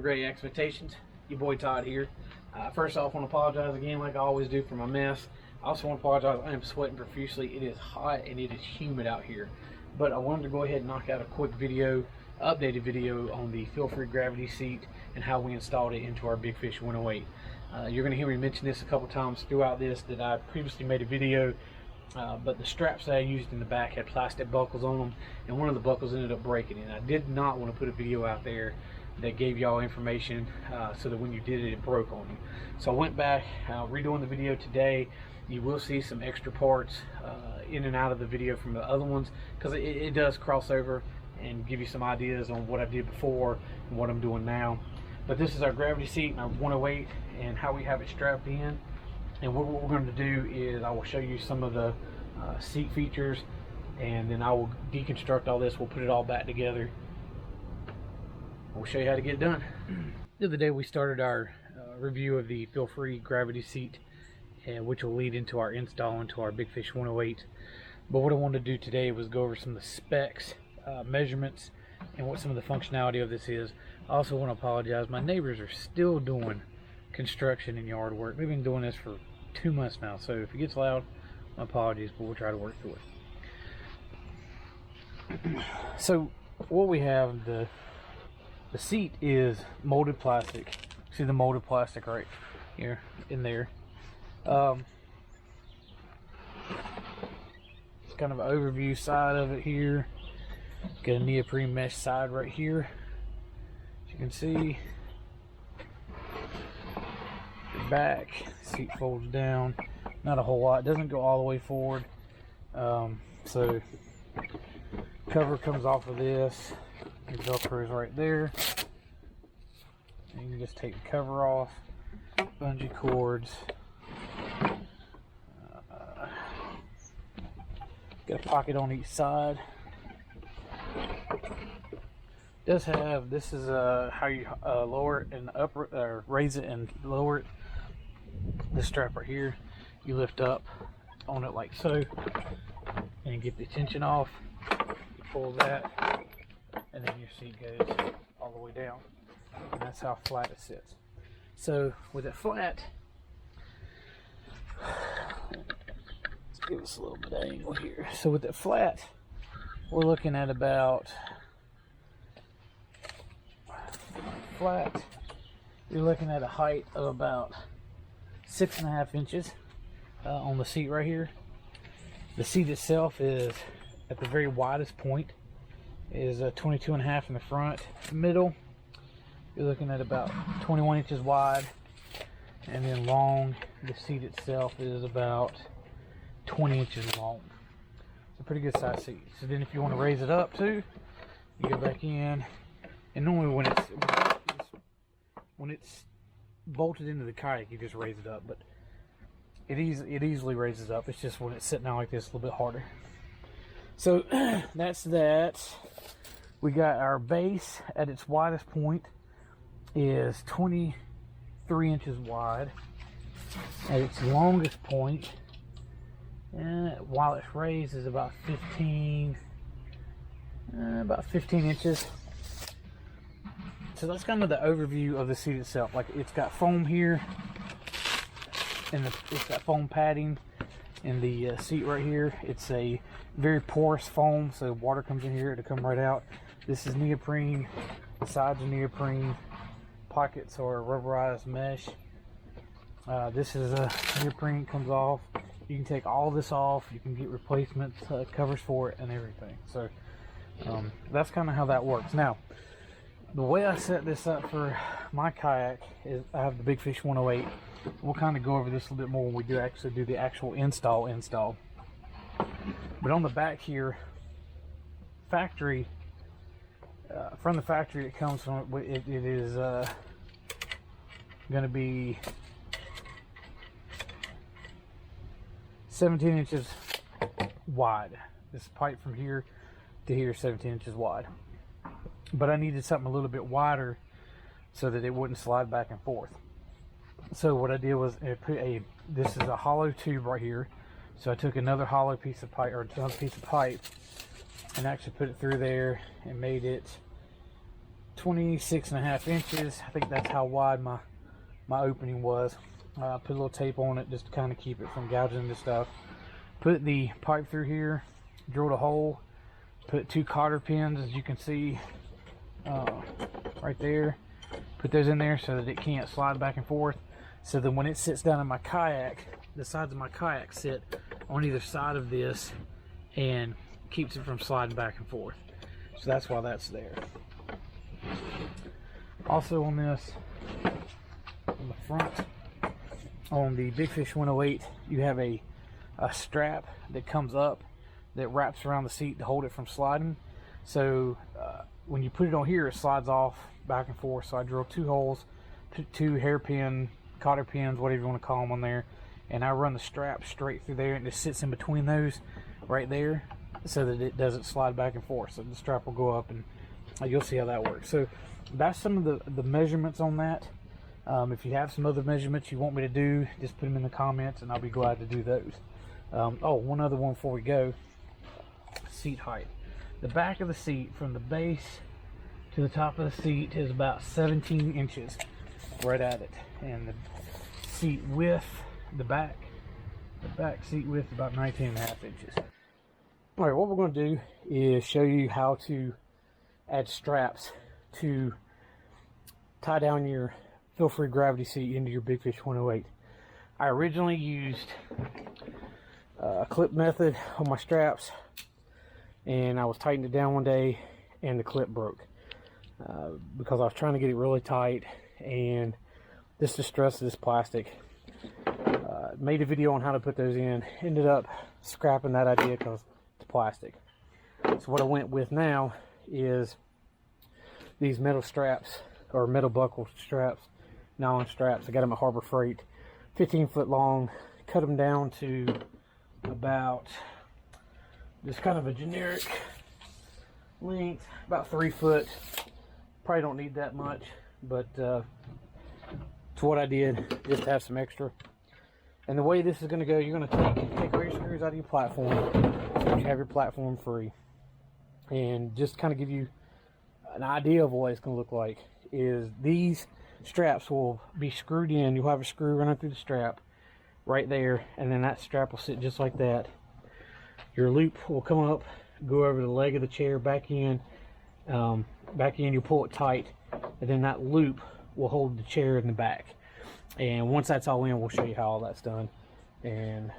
Living Great Expectations. Your boy Todd here. First off, I want to apologize again, like I always do, for my mess. I also want to apologize. I am sweating profusely. It is hot and it is humid out here. But I wanted to go ahead and knock out a quick video, updated video on the FeelFree Gravity Seat and how we installed it into our Big Fish 108. You're going to hear me mention this a couple times throughout this, that I previously made a video, but the straps that I used in the back had plastic buckles on them, and one of the buckles ended up breaking, and I did not want to put a video out there that gave y'all information so that when you did it, it broke on you. So I went back, redoing the video today. You will see some extra parts in and out of the video from the other ones, because it does cross over and give you some ideas on what I did before and what I'm doing now. But this is our gravity seat and our 108 and how we have it strapped in. And what we're going to do is I will show you some of the seat features, and then I will deconstruct all this. We'll put it all back together. We'll show you how to get it done. The other day we started our review of the FeelFree Gravity Seat, which will lead into our install into our Big Fish 108. But what I wanted to do today was go over some of the specs, measurements, and what some of the functionality of this is. I also want to apologize. My neighbors are still doing construction and yard work. We've been doing this for 2 months now, so if it gets loud, my apologies, but we'll try to work through it. So what we have, the seat is molded plastic. See the molded plastic right here in there. It's kind of an overview side of it here. Got a neoprene mesh side right here, as you can see. The back seat folds down, not a whole lot. It doesn't go all the way forward, so cover comes off of this. The Velcro is right there. And you can just take the cover off. Bungee cords. Got a pocket on each side. Does have, this is how you lower it and raise it and lower it. This strap right here, you lift up on it like so and get the tension off. You pull that, and then your seat goes all the way down, and that's how flat it sits. So with it flat, let's give us a little bit of angle here. So with it flat, we're looking at about you're looking at a height of about 6.5 inches on the seat right here. The seat itself is at the very widest point is 22.5 in the front. Middle, you're looking at about 21 inches wide, and then long, the seat itself is about 20 inches long. It's a pretty good size seat. So then if you want to raise it up too, you go back in, and normally when it's bolted into the kayak, you just raise it up, but it easily raises up. It's just when it's sitting out like this, a little bit harder. So that's that. We got our base at its widest point is 23 inches wide. At its longest point, while it's raised, is about 15 inches. So that's kind of the overview of the seat itself. Like, it's got foam here, and it's got foam padding in the seat right here. It's a very porous foam, so water comes in here, it'll come right out. This is neoprene, the sides are neoprene, pockets are rubberized mesh. This is a neoprene, comes off. You can take all this off, you can get replacement covers for it and everything. So that's kind of how that works. Now, the way I set this up for my kayak is I have the Big Fish 108. We'll kind of go over this a little bit more when we do actually do the actual install. But on the back here, factory, from the factory it comes from, it is going to be 17 inches wide. This pipe from here to here is 17 inches wide. But I needed something a little bit wider so that it wouldn't slide back and forth. So what I did was this is a hollow tube right here. So I took another hollow piece of pipe, or another piece of pipe, and actually put it through there and made it 26.5 inches. I think that's how wide my opening was. Put a little tape on it just to kind of keep it from gouging the stuff. Put the pipe through here, drilled a hole, put 2 cotter pins, as you can see right there. Put those in there so that it can't slide back and forth. So that when it sits down in my kayak, the sides of my kayak sit on either side of this and keeps it from sliding back and forth. So that's why that's there. Also on this, on the front, on the Big Fish 108, you have a strap that comes up that wraps around the seat to hold it from sliding. So when you put it on here, it slides off back and forth. So I drilled 2 holes, put 2 hairpin, cotter pins, whatever you want to call them, on there, and I run the strap straight through there, and it sits in between those right there so that it doesn't slide back and forth. So the strap will go up, and you'll see how that works. So that's some of the measurements on that. If you have some other measurements you want me to do, just put them in the comments and I'll be glad to do those. Oh, one other one before we go. Seat height. The back of the seat from the base to the top of the seat is about 17 inches right at it, and the seat width, the back seat width is about 19.5 inches. All right, what we're going to do is show you how to add straps to tie down your FeelFree Gravity Seat into your Big Fish 108. I originally used a clip method on my straps, and I was tightening it down one day and the clip broke because I was trying to get it really tight, and this is the stress of this plastic. Made a video on how to put those in, ended up scrapping that idea because it's plastic. So what I went with now is these metal straps, or metal buckle straps, nylon straps. I got them at Harbor Freight, 15-foot long. Cut them down to about just kind of a generic length, about 3 foot. Probably don't need that much, but it's what I did just to have some extra. And the way this is going to go, you're going to take all your screws out of your platform, so you have your platform free. And just kind of give you an idea of what it's going to look like, is these straps will be screwed in. You'll have a screw running through the strap right there, and then that strap will sit just like that. Your loop will come up, go over the leg of the chair, back in, you pull it tight, and then that loop will hold the chair in the back. And once that's all in, we'll show you how all that's done and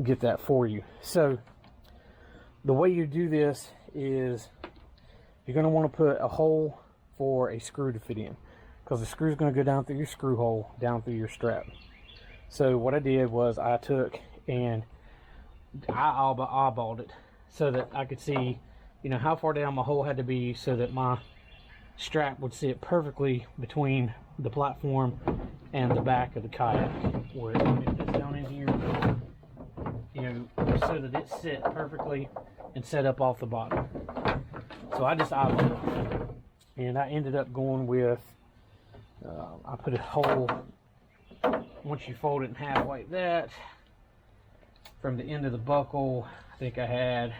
get that for you. So the way you do this is you're going to want to put a hole for a screw to fit in, because the screw is going to go down through your screw hole, down through your strap. So what I did was I took and I eyeballed it so that I could see, you know, how far down my hole had to be so that my strap would sit perfectly between the platform and the back of the kayak, where it's down in here, you know, so that it sit perfectly and set up off the bottom. So I just eyeballed it, and I ended up going with I put a hole, once you fold it in half like that, from the end of the buckle, I think I had,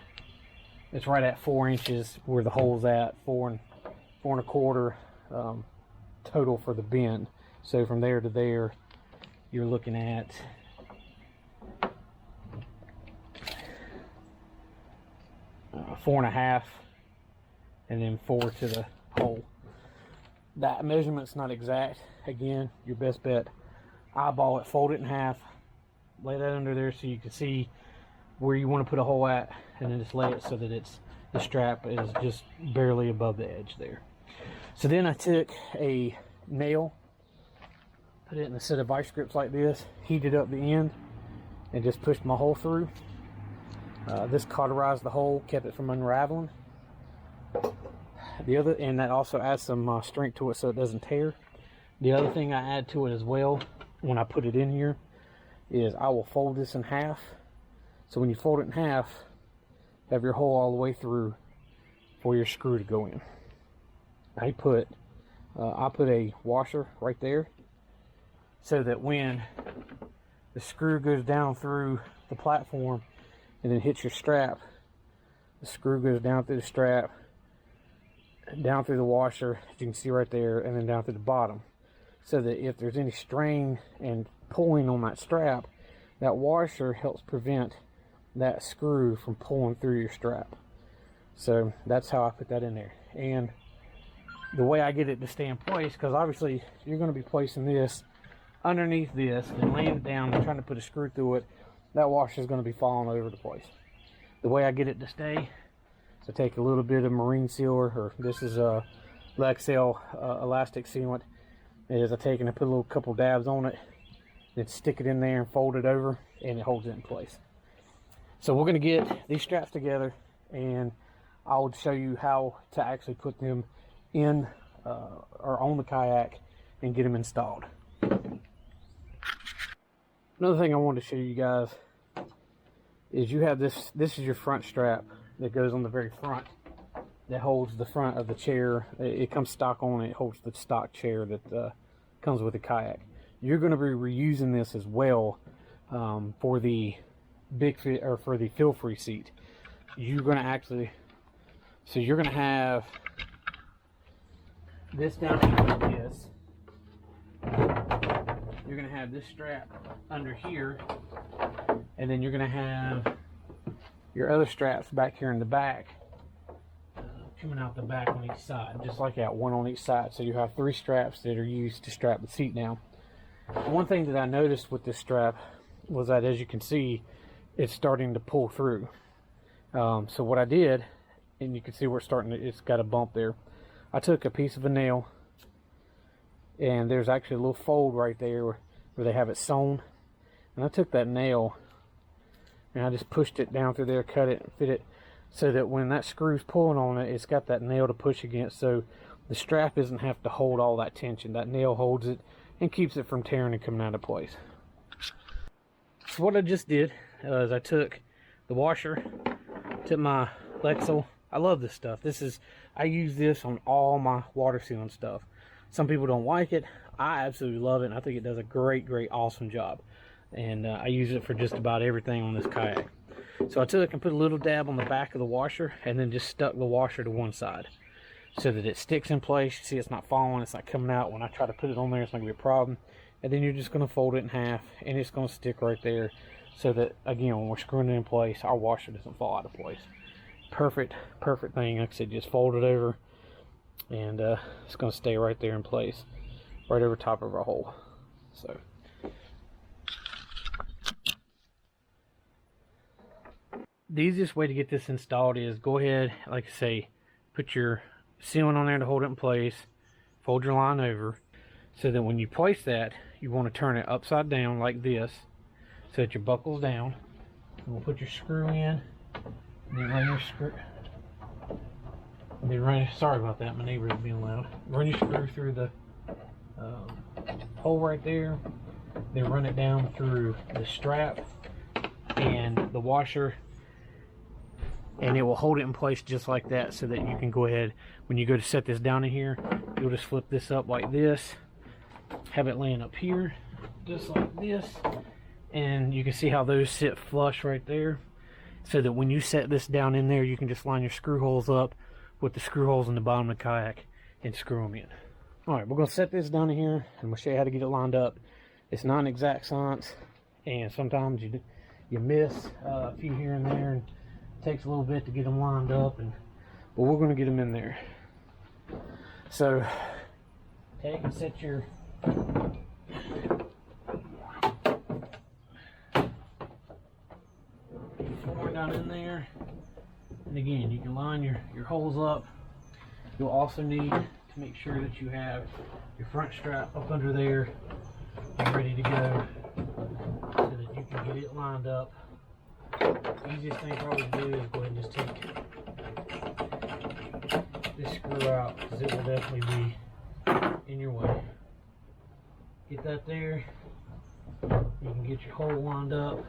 it's right at 4 inches where the hole's at, 4 1/4 total for the bend. So from there to there, you're looking at 4 1/2, and then 4 to the hole. That measurement's not exact. Again, your best bet, eyeball it, fold it in half, lay that under there so you can see where you want to put a hole at, and then just lay it so that it's, the strap is just barely above the edge there. So then I took a nail, put it in a set of vice grips like this, heated up the end, and just pushed my hole through. This cauterized the hole, kept it from unraveling. And that also adds some strength to it so it doesn't tear. The other thing I add to it as well, when I put it in here, is I will fold this in half. So when you fold it in half, have your hole all the way through for your screw to go in. I put a washer right there so that when the screw goes down through the platform and then hits your strap, the screw goes down through the strap, down through the washer, as you can see right there, and then down through the bottom, so that if there's any strain and pulling on that strap, that washer helps prevent that screw from pulling through your strap. So that's how I put that in there. And the way I get it to stay in place, because obviously you're going to be placing this underneath this and laying it down and trying to put a screw through it, that washer is going to be falling over the place. The way I get it to stay, so take a little bit of marine sealer, or this is a Lexel elastic sealant, is I take and I put a little couple dabs on it, then stick it in there and fold it over, and it holds it in place. So we're going to get these straps together, and I'll show you how to actually put them in or on the kayak and get them installed. Another thing I wanted to show you guys is you have this is your front strap that goes on the very front that holds the front of the chair. It comes stock on it, holds the stock chair that comes with the kayak. You're going to be reusing this as well for the for the FeelFree seat. You're going to actually, so you're going to have this down here like this. You're going to have this strap under here, and then you're going to have your other straps back here in the back, coming out the back on each side, just like that, one on each side. So you have 3 straps that are used to strap the seat down. One thing that I noticed with this strap was that, as you can see, it's starting to pull through. So what I did, and you can see where it's got a bump there. I took a piece of a nail, and there's actually a little fold right there where they have it sewn, and I took that nail and I just pushed it down through there, cut it and fit it, so that when that screw's pulling on it, it's got that nail to push against, so the strap doesn't have to hold all that tension. That nail holds it and keeps it from tearing and coming out of place. So what I just did is I took the washer, took my Lexel. I love this stuff. I use this on all my water sealing stuff. Some people don't like it. I absolutely love it, and I think it does a great, awesome job. And I use it for just about everything on this kayak. So I took and put a little dab on the back of the washer, and then just stuck the washer to one side so that it sticks in place. You see, it's not falling, it's not coming out. When I try to put it on there, it's not going to be a problem. And then you're just going to fold it in half, and it's going to stick right there, so that, again, when we're screwing it in place, our washer doesn't fall out of place. Perfect thing. Like I said, just fold it over, and it's going to stay right there in place, right over top of our hole. So the easiest way to get this installed is go ahead, like I say, put your sealant on there to hold it in place, fold your line over, so that when you place that, you want to turn it upside down like this, so that your buckle's down. And we'll put your screw in, and then run your screw. Sorry about that, my neighbor is being loud. Run your screw through the hole right there, then run it down through the strap and the washer, and it will hold it in place just like that, so that you can go ahead, when you go to set this down in here, you'll just flip this up like this, have it laying up here just like this, and you can see how those sit flush right there, so that when you set this down in there, you can just line your screw holes up with the screw holes in the bottom of the kayak and screw them in. Alright, we're going to set this down in here, and we'll show you how to get it lined up. It's not an exact science, and sometimes you miss a few here and there, and it takes a little bit to get them lined up, but we're going to get them in there. So take and set your form down in there, and again, you can line your holes up. You'll also need to make sure that you have your front strap up under there and ready to go, so that you can get it lined up. The easiest thing probably to do is go ahead and just take this screw out, because it will definitely be in your way. Get that there. You can get your hole lined up.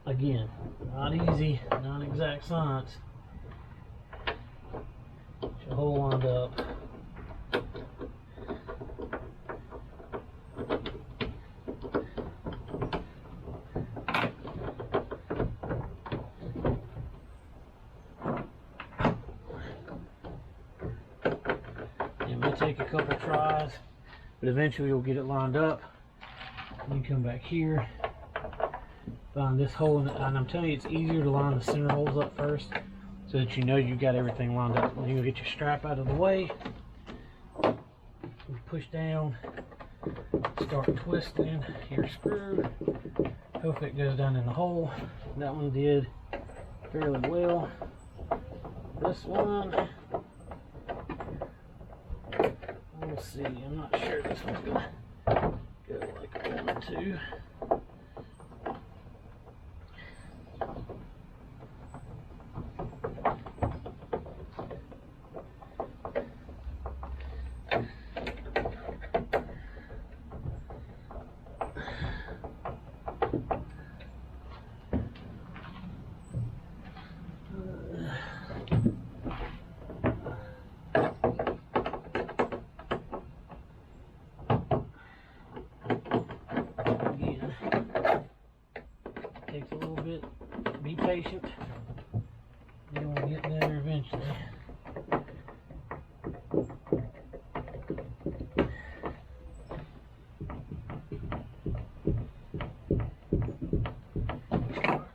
Again, not easy, not exact science. Get your hole lined up. take a couple tries, but eventually you'll get it lined up. You come back here, find this hole in it, and I'm telling you, it's easier to line the center holes up first so that you know you got everything lined up. When you get your strap out of the way, you push down, start twisting your screw. Hopefully it goes down in the hole. That one did fairly well. This one, we'll see. I'm not sure this one's gonna go like I want it to. Takes a little bit. Be patient. You will get there eventually.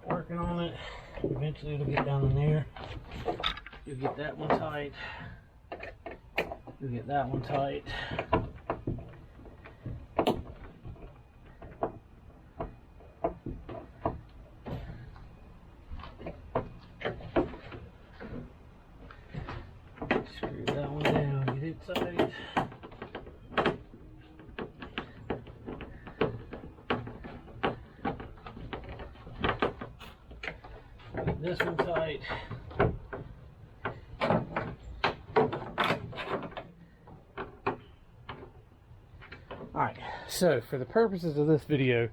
Working on it. Eventually it'll get down in there. You'll get that one tight. You'll get that one tight. Screw that one down, get it tight. Get this one tight. Alright, so for the purposes of this video,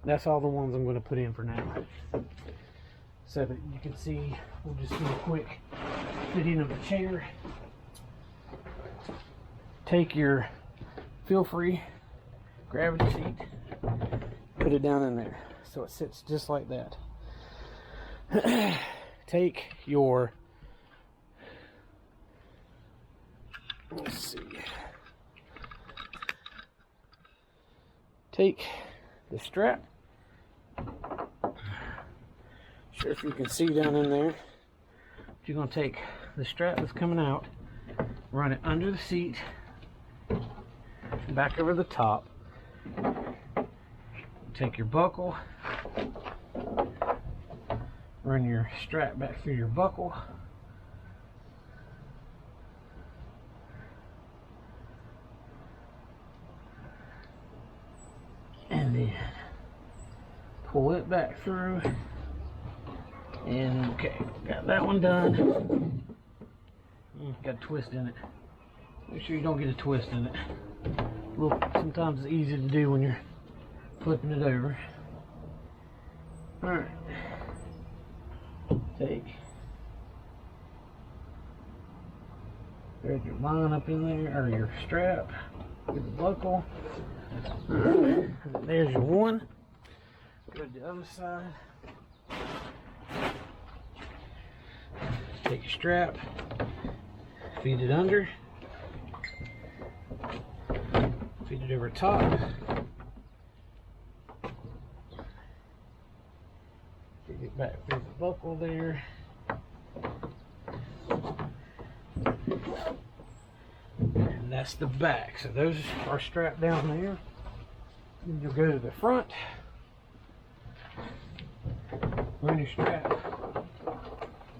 that's all the ones I'm going to put in for now. So that you can see, we'll just do a quick fitting of the chair. Take your FeelFree Gravity Seat, put it down in there so it sits just like that. Take your, let's see, take the strap. Sure if you can see down in there. You're going to take the strap that's coming out, run it under the seat, back over the top. Take your buckle, run your strap back through your buckle. And then pull it back through. And okay, got that one done. Got a twist in it. Make sure you don't get a twist in it. Sometimes it's easy to do when you're flipping it over. Alright. There's your line up in there, or your strap. Get the buckle. Alright. There's your one. Go to the other side. Take your strap, feed it under, feed it over top, feed it back through the buckle there, and that's the back. So those are strapped down there. Then you'll go to the front, run your strap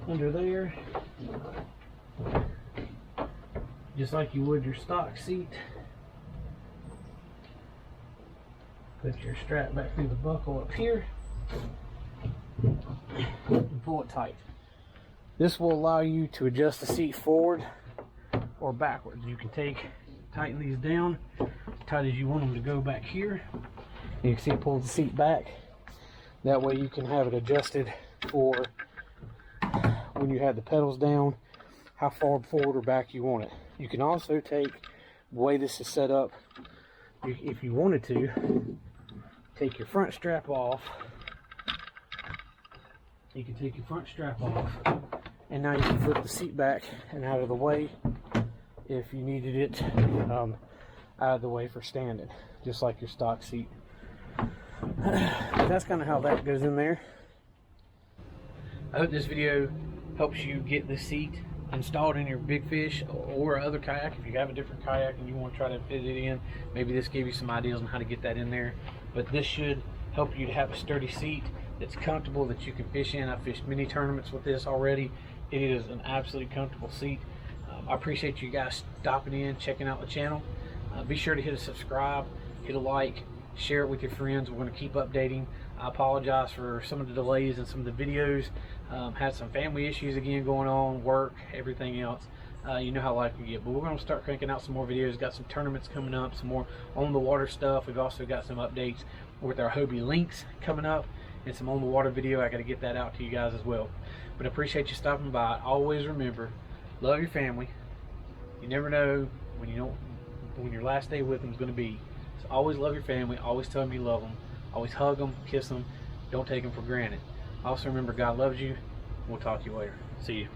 under there, just like you would your stock seat. Put your strap back through the buckle up here and pull it tight. This will allow you to adjust the seat forward or backwards. You can tighten these down as tight as you want them to go back here. You can see it pulls the seat back. That way you can have it adjusted for when you have the pedals down, how far forward or back you want it. You can also take, the way this is set up, if you wanted to, take your front strap off. You can take your front strap off, and now you can flip the seat back and out of the way if you needed it out of the way for standing, just like your stock seat. That's kind of how that goes in there. I hope this video helps you get the seat installed in your Big Fish or other kayak. If you have a different kayak and you want to try to fit it in, maybe this gave you some ideas on how to get that in there. But this should help you to have a sturdy seat that's comfortable, that you can fish in. I've fished many tournaments with this already. It is an absolutely comfortable seat. I appreciate you guys stopping in, checking out the channel. Be sure to hit a subscribe, hit a like, share it with your friends. We're going to keep updating. I apologize for some of the delays in some of the videos. Had some family issues again going on, work, everything else. You know how life can get, but we're going to start cranking out some more videos. Got some tournaments coming up, some more on the water stuff. We've also got some updates with our Hobie links coming up and some on the water video. I got to get that out to you guys as well. But I appreciate you stopping by. Always remember, love your family. You never know when your last day with them is going to be. So always love your family. Always tell them you love them. Always hug them, kiss them. Don't take them for granted. Also remember, God loves you. We'll talk to you later. See you.